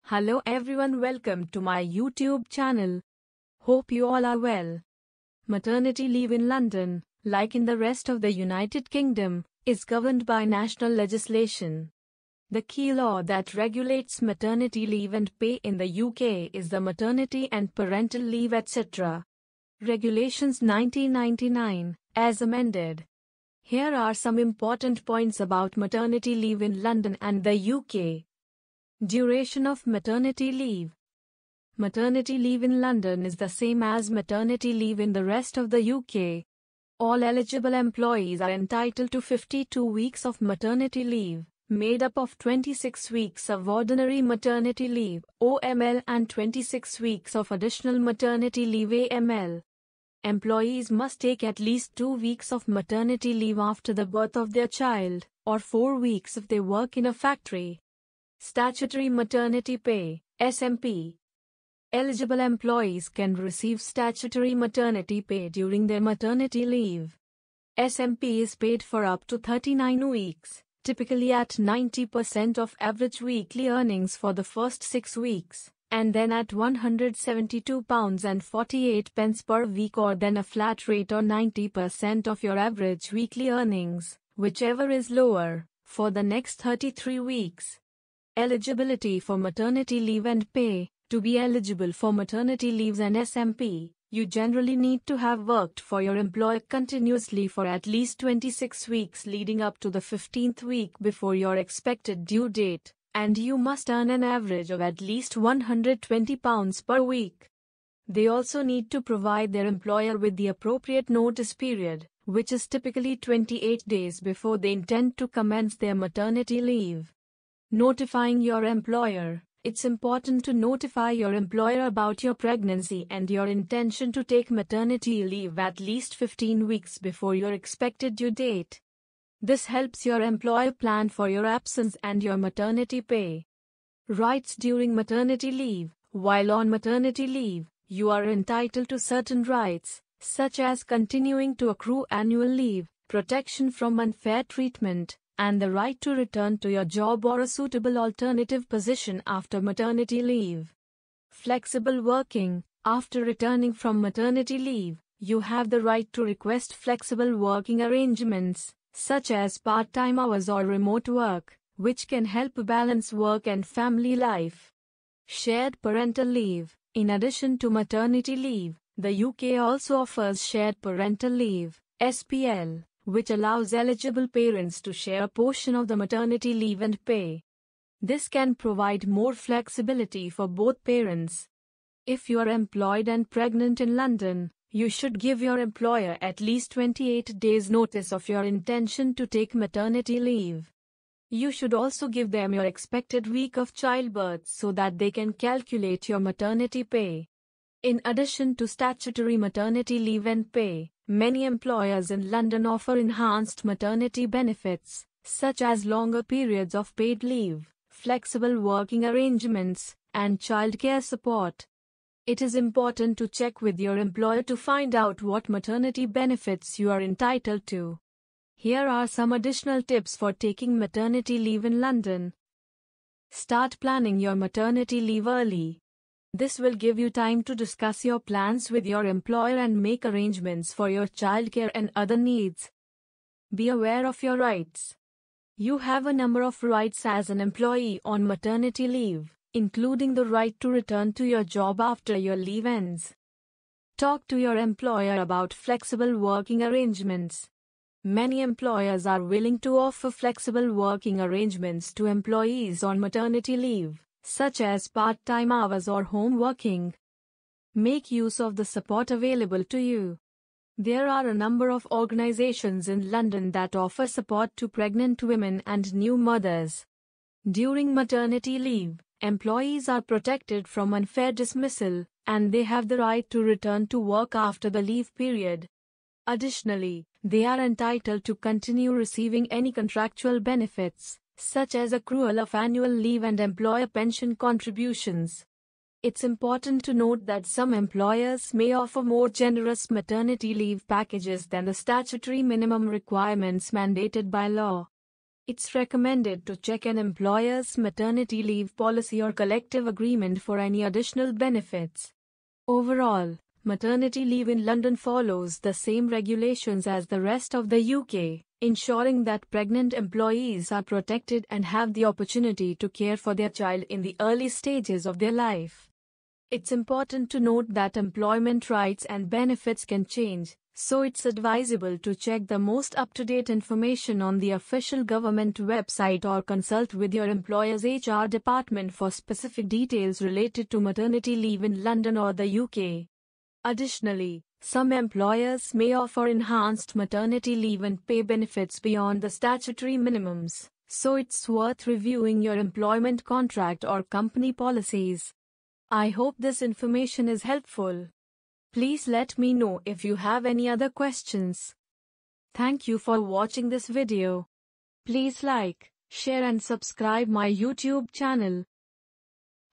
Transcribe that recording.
Hello everyone, welcome to my YouTube channel. Hope you all are well. Maternity leave in London, like in the rest of the United Kingdom, is governed by national legislation. The key law that regulates maternity leave and pay in the UK is the Maternity and Parental Leave etc. Regulations 1999, as amended. Here are some important points about maternity leave in London and the UK. Duration of maternity leave. Maternity leave in London is the same as maternity leave in the rest of the UK. All eligible employees are entitled to 52 weeks of maternity leave, made up of 26 weeks of ordinary maternity leave (OML) and 26 weeks of additional maternity leave (AML). Employees must take at least 2 weeks of maternity leave after the birth of their child, or 4 weeks if they work in a factory. Statutory maternity pay, SMP. Eligible employees can receive statutory maternity pay during their maternity leave. SMP is paid for up to 39 weeks, typically at 90% of average weekly earnings for the first 6 weeks, and then at £172.48 per week, or then a flat rate or 90% of your average weekly earnings, whichever is lower, for the next 33 weeks. Eligibility for maternity leave and pay. To be eligible for maternity leaves and SMP, you generally need to have worked for your employer continuously for at least 26 weeks leading up to the 15th week before your expected due date, and you must earn an average of at least £120 per week. They also need to provide their employer with the appropriate notice period, which is typically 28 days before they intend to commence their maternity leave. Notifying your employer. It's important to notify your employer about your pregnancy and your intention to take maternity leave at least 15 weeks before your expected due date. This helps your employer plan for your absence and your maternity pay. Rights during maternity leave. While on maternity leave, you are entitled to certain rights, such as continuing to accrue annual leave, protection from unfair treatment, and the right to return to your job or a suitable alternative position after maternity leave. Flexible working. After returning from maternity leave, you have the right to request flexible working arrangements, such as part-time hours or remote work, which can help balance work and family life. Shared parental leave. In addition to maternity leave, the UK also offers shared parental leave, SPL, which allows eligible parents to share a portion of the maternity leave and pay. This can provide more flexibility for both parents. If you are employed and pregnant in London, you should give your employer at least 28 days notice of your intention to take maternity leave. You should also give them your expected week of childbirth so that they can calculate your maternity pay. In addition to statutory maternity leave and pay, many employers in London offer enhanced maternity benefits, such as longer periods of paid leave, flexible working arrangements, and childcare support. It is important to check with your employer to find out what maternity benefits you are entitled to. Here are some additional tips for taking maternity leave in London. Start planning your maternity leave early. This will give you time to discuss your plans with your employer and make arrangements for your childcare and other needs. Be aware of your rights. You have a number of rights as an employee on maternity leave, including the right to return to your job after your leave ends. Talk to your employer about flexible working arrangements. Many employers are willing to offer flexible working arrangements to employees on maternity leave, such as part-time hours or home working. Make use of the support available to you. There are a number of organizations in London that offer support to pregnant women and new mothers. During maternity leave, employees are protected from unfair dismissal, and they have the right to return to work after the leave period. Additionally, they are entitled to continue receiving any contractual benefits, such as accrual of annual leave and employer pension contributions. It's important to note that some employers may offer more generous maternity leave packages than the statutory minimum requirements mandated by law. It's recommended to check an employer's maternity leave policy or collective agreement for any additional benefits. Overall, maternity leave in London follows the same regulations as the rest of the UK, ensuring that pregnant employees are protected and have the opportunity to care for their child in the early stages of their life. It's important to note that employment rights and benefits can change, so it's advisable to check the most up-to-date information on the official government website or consult with your employer's HR department for specific details related to maternity leave in London or the UK. Additionally, some employers may offer enhanced maternity leave and pay benefits beyond the statutory minimums, so it's worth reviewing your employment contract or company policies. I hope this information is helpful. Please let me know if you have any other questions. Thank you for watching this video. Please like, share and subscribe my YouTube channel.